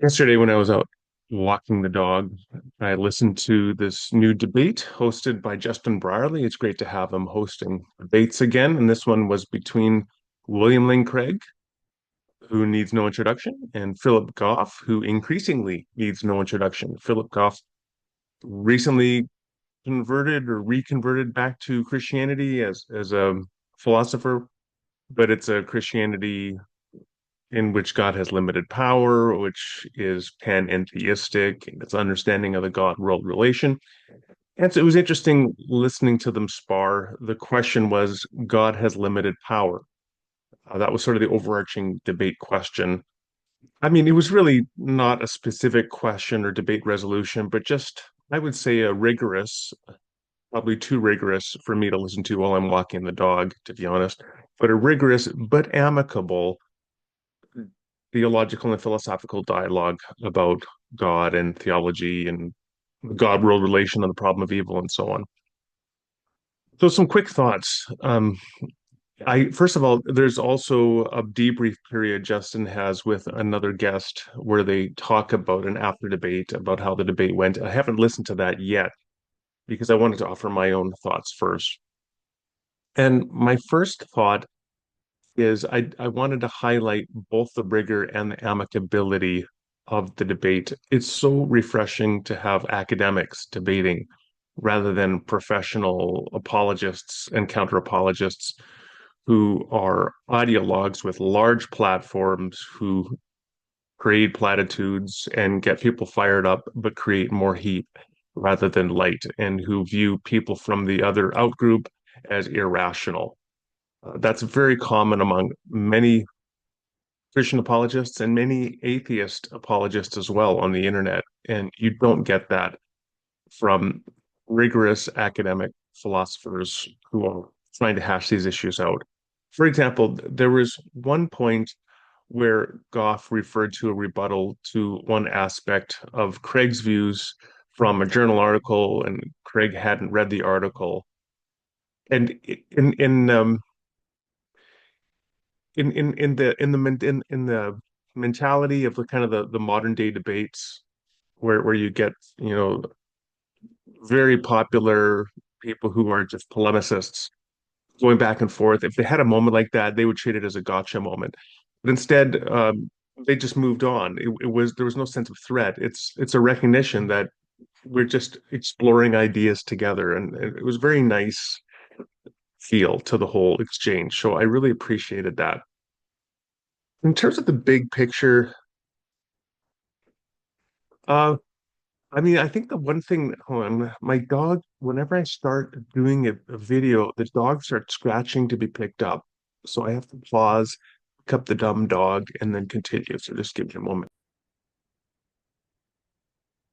Yesterday, when I was out walking the dog, I listened to this new debate hosted by Justin Brierley. It's great to have him hosting debates again. And this one was between William Lane Craig, who needs no introduction, and Philip Goff, who increasingly needs no introduction. Philip Goff recently converted or reconverted back to Christianity as a philosopher, but it's a Christianity in which God has limited power, which is panentheistic, and its understanding of the God-world relation. And so it was interesting listening to them spar. The question was, God has limited power. That was sort of the overarching debate question. I mean, it was really not a specific question or debate resolution, but just, I would say, a rigorous, probably too rigorous for me to listen to while I'm walking the dog, to be honest, but a rigorous but amicable theological and philosophical dialogue about God and theology and the God-world relation and the problem of evil and so on. So some quick thoughts. I first of all, there's also a debrief period Justin has with another guest where they talk about an after debate about how the debate went. I haven't listened to that yet because I wanted to offer my own thoughts first. And my first thought is I wanted to highlight both the rigor and the amicability of the debate. It's so refreshing to have academics debating rather than professional apologists and counter apologists who are ideologues with large platforms who create platitudes and get people fired up, but create more heat rather than light, and who view people from the other outgroup as irrational. That's very common among many Christian apologists and many atheist apologists as well on the internet. And you don't get that from rigorous academic philosophers who are trying to hash these issues out. For example, there was one point where Goff referred to a rebuttal to one aspect of Craig's views from a journal article, and Craig hadn't read the article. And in the mentality of the kind of the modern day debates where you get, very popular people who are just polemicists going back and forth. If they had a moment like that, they would treat it as a gotcha moment. But instead, they just moved on. It was there was no sense of threat. It's a recognition that we're just exploring ideas together, and it was very nice feel to the whole exchange. So I really appreciated that. In terms of the big picture, uh, I mean, I think the one thing, hold on, my dog, whenever I start doing a video, the dog starts scratching to be picked up. So I have to pause, pick up the dumb dog, and then continue. So just give me a moment.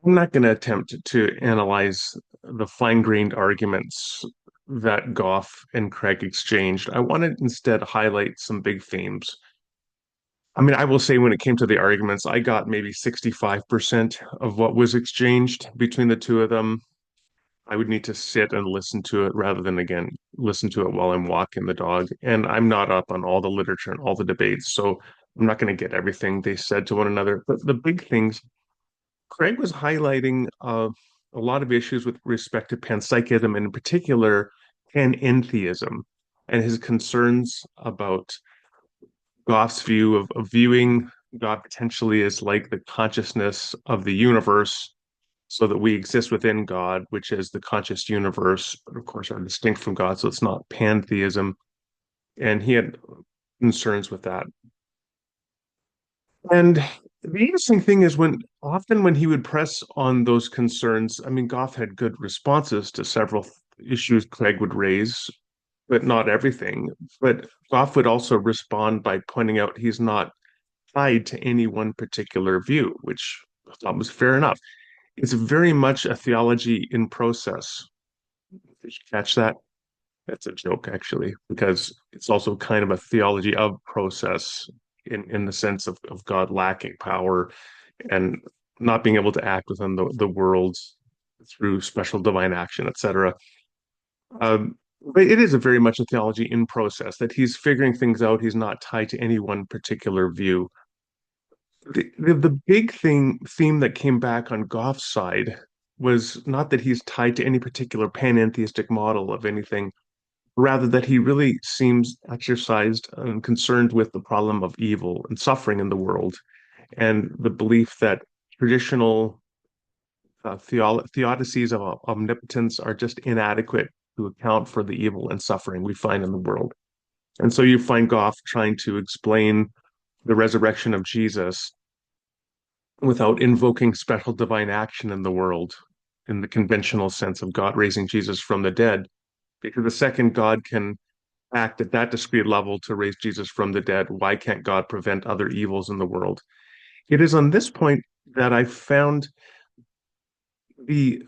I'm not going to attempt to analyze the fine-grained arguments that Goff and Craig exchanged. I want to instead highlight some big themes. I mean, I will say when it came to the arguments, I got maybe 65% of what was exchanged between the two of them. I would need to sit and listen to it rather than, again, listen to it while I'm walking the dog. And I'm not up on all the literature and all the debates, so I'm not going to get everything they said to one another. But the big things, Craig was highlighting a lot of issues with respect to panpsychism, and in particular, panentheism, and his concerns about Goff's view of viewing God potentially as like the consciousness of the universe, so that we exist within God, which is the conscious universe, but of course are distinct from God, so it's not pantheism. And he had concerns with that. And the interesting thing is when he would press on those concerns, I mean, Goff had good responses to several issues Craig would raise, but not everything. But Goff would also respond by pointing out he's not tied to any one particular view, which I thought was fair enough. It's very much a theology in process. Did you catch that? That's a joke, actually, because it's also kind of a theology of process in the sense of God lacking power and not being able to act within the world through special divine action, etc. But it is a very much a theology in process that he's figuring things out. He's not tied to any one particular view. The big theme that came back on Goff's side was not that he's tied to any particular panentheistic model of anything, rather that he really seems exercised and concerned with the problem of evil and suffering in the world, and the belief that traditional theodicies of omnipotence are just inadequate to account for the evil and suffering we find in the world. And so you find Goff trying to explain the resurrection of Jesus without invoking special divine action in the world in the conventional sense of God raising Jesus from the dead. Because the second God can act at that discrete level to raise Jesus from the dead, why can't God prevent other evils in the world? It is on this point that I found the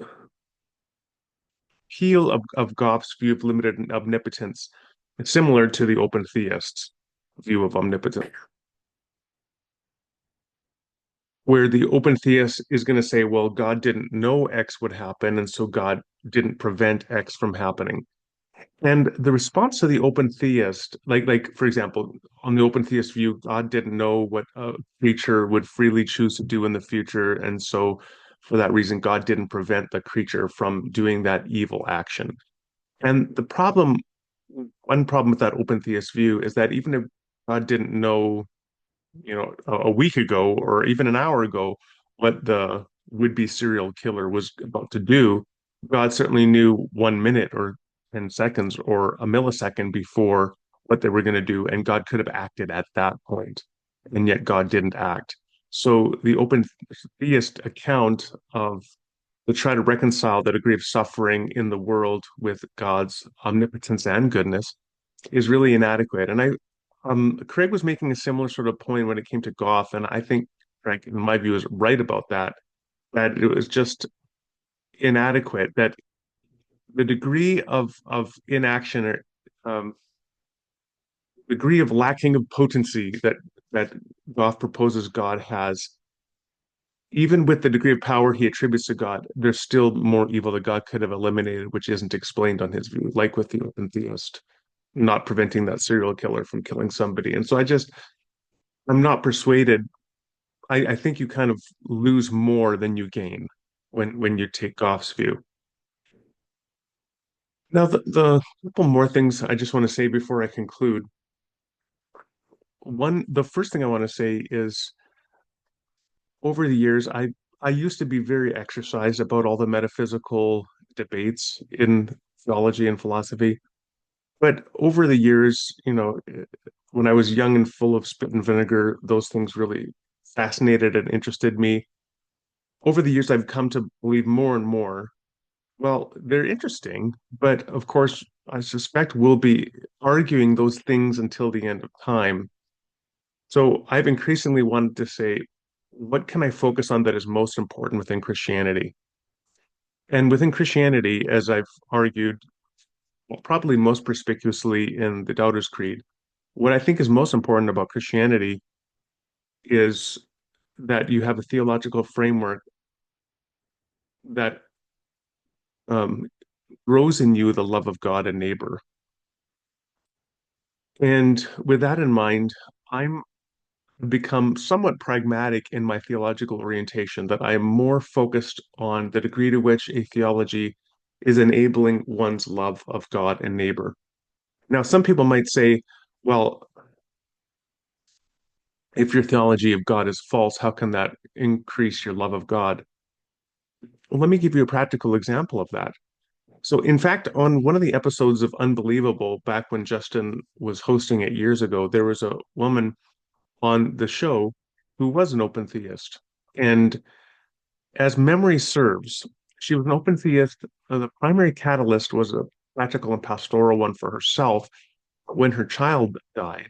appeal of Goff's view of limited omnipotence similar to the open theist's view of omnipotence, where the open theist is going to say, well, God didn't know X would happen, and so God didn't prevent X from happening. And the response to the open theist, like for example, on the open theist view, God didn't know what a creature would freely choose to do in the future, and so for that reason, God didn't prevent the creature from doing that evil action. And one problem with that open theist view is that even if God didn't know, a week ago or even an hour ago what the would-be serial killer was about to do, God certainly knew 1 minute or 10 seconds or a millisecond before what they were going to do, and God could have acted at that point, and yet God didn't act. So the open theist account of to try to reconcile the degree of suffering in the world with God's omnipotence and goodness is really inadequate. And Craig was making a similar sort of point when it came to Goff, and I think Craig, in my view, is right about that. That it was just inadequate. That the degree of inaction or degree of lacking of potency that Goff proposes God has, even with the degree of power he attributes to God, there's still more evil that God could have eliminated, which isn't explained on his view, like with the open theist, not preventing that serial killer from killing somebody. And so I'm not persuaded. I think you kind of lose more than you gain when you take Goff's view. Now, the couple more things I just want to say before I conclude. The first thing I want to say is over the years, I used to be very exercised about all the metaphysical debates in theology and philosophy. But over the years, when I was young and full of spit and vinegar, those things really fascinated and interested me. Over the years, I've come to believe more and more. Well, they're interesting, but of course, I suspect we'll be arguing those things until the end of time. So I've increasingly wanted to say, what can I focus on that is most important within Christianity? And within Christianity, as I've argued, well, probably most perspicuously in the Doubters Creed, what I think is most important about Christianity is that you have a theological framework that um, grows in you the love of God and neighbor. And with that in mind, I'm become somewhat pragmatic in my theological orientation, that I am more focused on the degree to which a theology is enabling one's love of God and neighbor. Now, some people might say, well, if your theology of God is false, how can that increase your love of God? Well, let me give you a practical example of that. So, in fact, on one of the episodes of Unbelievable, back when Justin was hosting it years ago, there was a woman on the show who was an open theist. And as memory serves, she was an open theist. The primary catalyst was a practical and pastoral one for herself when her child died.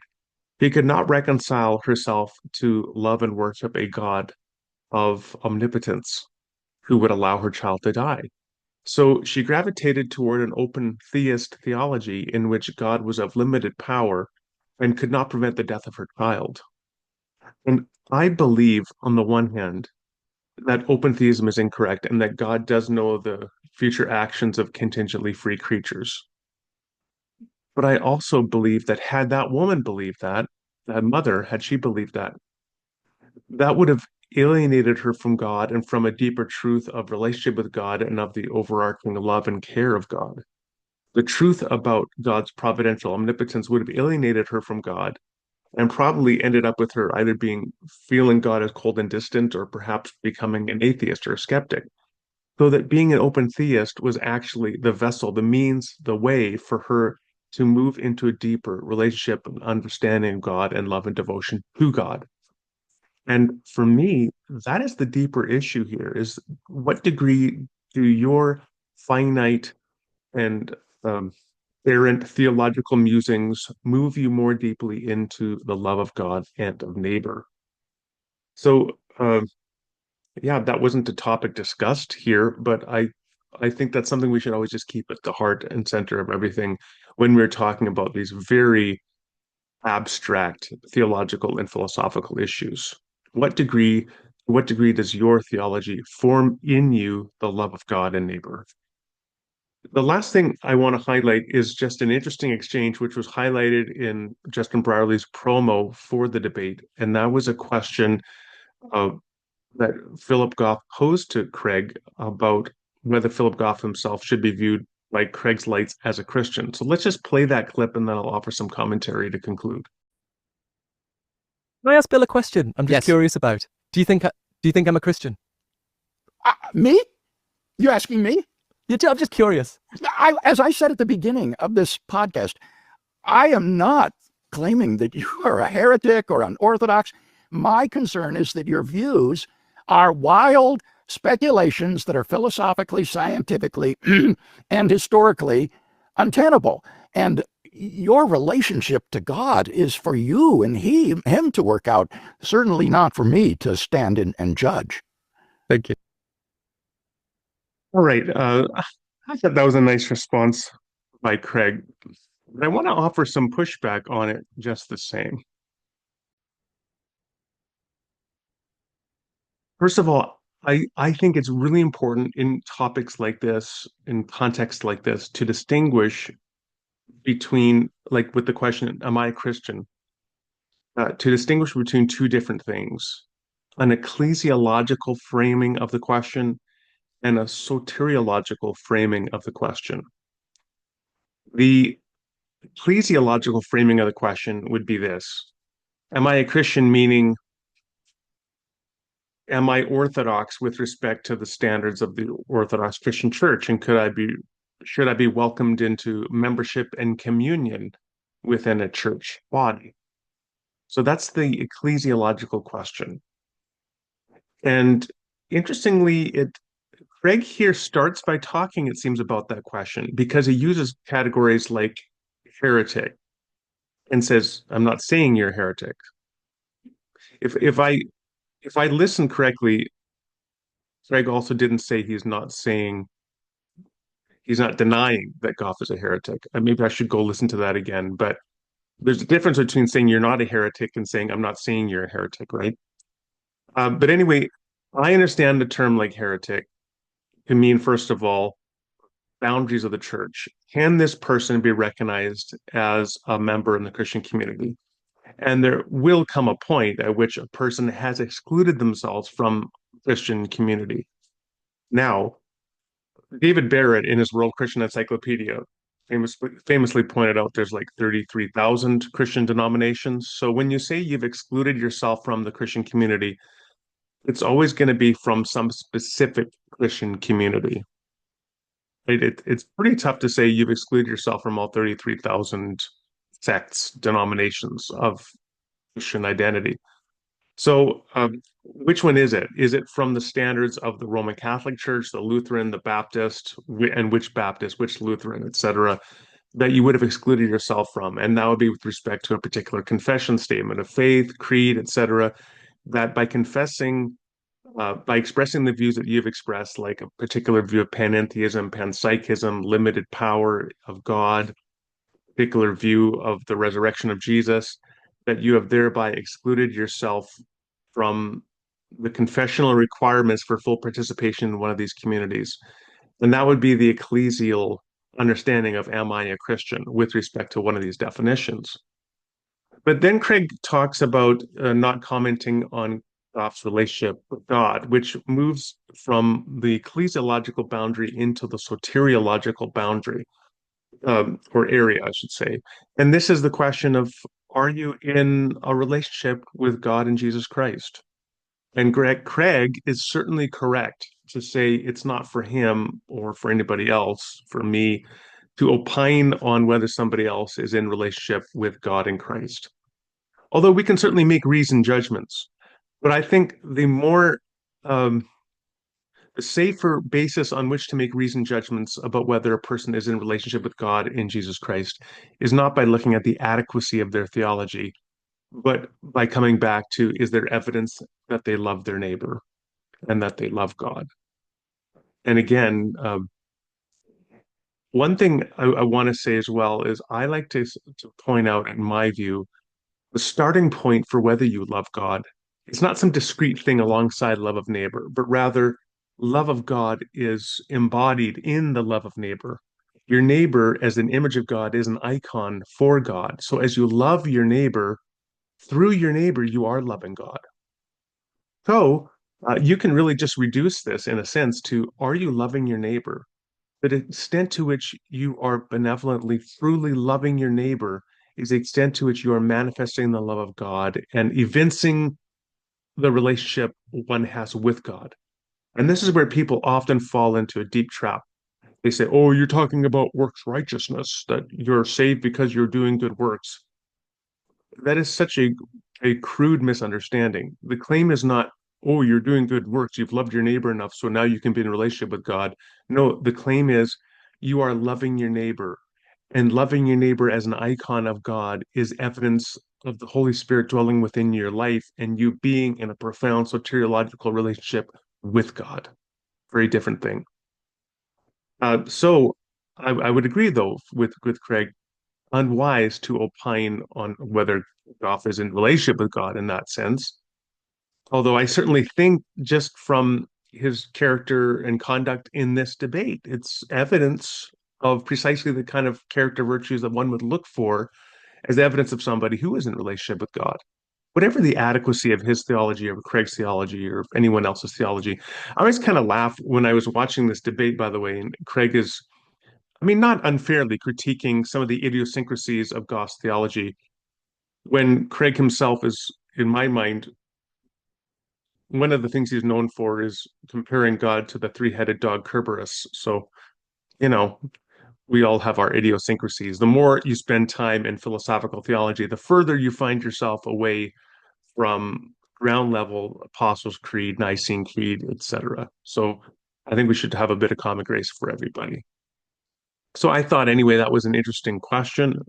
She could not reconcile herself to love and worship a God of omnipotence who would allow her child to die. So she gravitated toward an open theist theology in which God was of limited power and could not prevent the death of her child. And I believe, on the one hand, that open theism is incorrect and that God does know the future actions of contingently free creatures. But I also believe that had that woman believed that, that mother, had she believed that, that would have alienated her from God and from a deeper truth of relationship with God and of the overarching love and care of God. The truth about God's providential omnipotence would have alienated her from God and probably ended up with her either being feeling God as cold and distant or perhaps becoming an atheist or a skeptic. So that being an open theist was actually the vessel, the means, the way for her to move into a deeper relationship and understanding of God and love and devotion to God. And for me, that is the deeper issue here is what degree do your finite and errant theological musings move you more deeply into the love of God and of neighbor? So, yeah, that wasn't a topic discussed here, but I think that's something we should always just keep at the heart and center of everything when we're talking about these very abstract theological and philosophical issues. What degree does your theology form in you the love of God and neighbor? The last thing I want to highlight is just an interesting exchange, which was highlighted in Justin Brierley's promo for the debate. And that was a question uh, that Philip Goff posed to Craig about whether Philip Goff himself should be viewed by Craig's lights as a Christian. So let's just play that clip and then I'll offer some commentary to conclude. Can I ask Bill a question? I'm just Yes. curious about. Do you think I'm a Christian? Me? You asking me? I'm just curious. As I said at the beginning of this podcast, I am not claiming that you are a heretic or unorthodox. My concern is that your views are wild speculations that are philosophically, scientifically, and historically untenable. And your relationship to God is for you and him to work out, certainly not for me to stand in and judge. Thank you. All right. I thought that was a nice response by Craig, but I want to offer some pushback on it just the same. First of all, I think it's really important in topics like this, in contexts like this, to distinguish between, like with the question, am I a Christian? To distinguish between two different things, an ecclesiological framing of the question and a soteriological framing of the question. The ecclesiological framing of the question would be this: am I a Christian, meaning am I orthodox with respect to the standards of the Orthodox Christian Church? And should I be welcomed into membership and communion within a church body? So that's the ecclesiological question. And interestingly, Craig here starts by talking, it seems, about that question because he uses categories like heretic and says, I'm not saying you're a heretic. If I listen correctly, Craig also didn't say he's not denying that Goff is a heretic. Maybe I should go listen to that again. But there's a difference between saying you're not a heretic and saying I'm not saying you're a heretic, right? But anyway, I understand the term like heretic to mean, first of all, boundaries of the church. Can this person be recognized as a member in the Christian community? And there will come a point at which a person has excluded themselves from Christian community. Now, David Barrett, in his World Christian Encyclopedia, famously pointed out there's like 33,000 Christian denominations. So when you say you've excluded yourself from the Christian community, it's always going to be from some specific Christian community. Right? It's pretty tough to say you've excluded yourself from all 33,000 sects, denominations of Christian identity. So, which one is it? Is it from the standards of the Roman Catholic Church, the Lutheran, the Baptist, and which Baptist, which Lutheran, etc., that you would have excluded yourself from? And that would be with respect to a particular confession statement of faith, creed, etc., that by expressing the views that you've expressed, like a particular view of panentheism, panpsychism, limited power of God, particular view of the resurrection of Jesus, that you have thereby excluded yourself from the confessional requirements for full participation in one of these communities. And that would be the ecclesial understanding of am I a Christian with respect to one of these definitions. But then Craig talks about not commenting on Goff's relationship with God, which moves from the ecclesiological boundary into the soteriological boundary, or area, I should say. And this is the question of, are you in a relationship with God and Jesus Christ? And Craig is certainly correct to say it's not for him or for anybody else, for me, to opine on whether somebody else is in relationship with God and Christ. Although we can certainly make reasoned judgments. But I think um, the safer basis on which to make reasoned judgments about whether a person is in relationship with God in Jesus Christ is not by looking at the adequacy of their theology, but by coming back to, is there evidence that they love their neighbor and that they love God? And again, one thing I want to say as well is I like to point out, in my view, the starting point for whether you love God, it's not some discrete thing alongside love of neighbor, but rather love of God is embodied in the love of neighbor. Your neighbor, as an image of God, is an icon for God. So as you love your neighbor, through your neighbor, you are loving God. So you can really just reduce this in a sense to, are you loving your neighbor? The extent to which you are benevolently, truly loving your neighbor is the extent to which you are manifesting the love of God and evincing the relationship one has with God. And this is where people often fall into a deep trap. They say, oh, you're talking about works righteousness, that you're saved because you're doing good works. That is such a crude misunderstanding. The claim is not, oh, you're doing good works, you've loved your neighbor enough, so now you can be in a relationship with God. No, the claim is you are loving your neighbor, and loving your neighbor as an icon of God is evidence of the Holy Spirit dwelling within your life and you being in a profound soteriological relationship with God. Very different thing. So I would agree, though, with Craig, unwise to opine on whether Goff is in relationship with God in that sense. Although I certainly think just from his character and conduct in this debate, it's evidence of precisely the kind of character virtues that one would look for as evidence of somebody who is in relationship with God. Whatever the adequacy of his theology or Craig's theology or anyone else's theology, I always kind of laugh when I was watching this debate, by the way, and Craig is, I mean, not unfairly critiquing some of the idiosyncrasies of Goff's theology when Craig himself is, in my mind, one of the things he's known for is comparing God to the three-headed dog Kerberos. So, you know, we all have our idiosyncrasies. The more you spend time in philosophical theology, the further you find yourself away from ground level Apostles' Creed, Nicene Creed, etc. So I think we should have a bit of common grace for everybody. So I thought anyway that was an interesting question,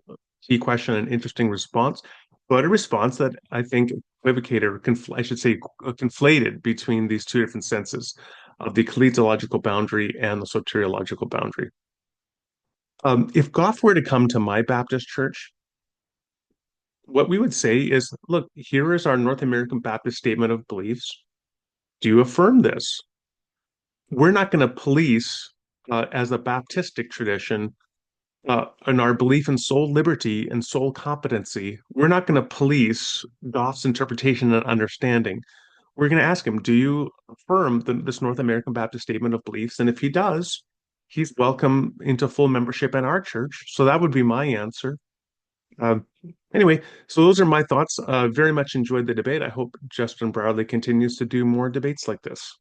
key question, an interesting response, but a response that I think equivocated, or I should say conflated between these two different senses of the ecclesiological boundary and the soteriological boundary. If Goff were to come to my Baptist church, what we would say is, look, here is our North American Baptist statement of beliefs. Do you affirm this? We're not going to police, as a Baptistic tradition, in our belief in soul liberty and soul competency. We're not going to police Goff's interpretation and understanding. We're going to ask him, do you affirm this North American Baptist statement of beliefs? And if he does, he's welcome into full membership in our church. So that would be my answer. Uh, anyway, so those are my thoughts. Very much enjoyed the debate. I hope Justin Broadley continues to do more debates like this.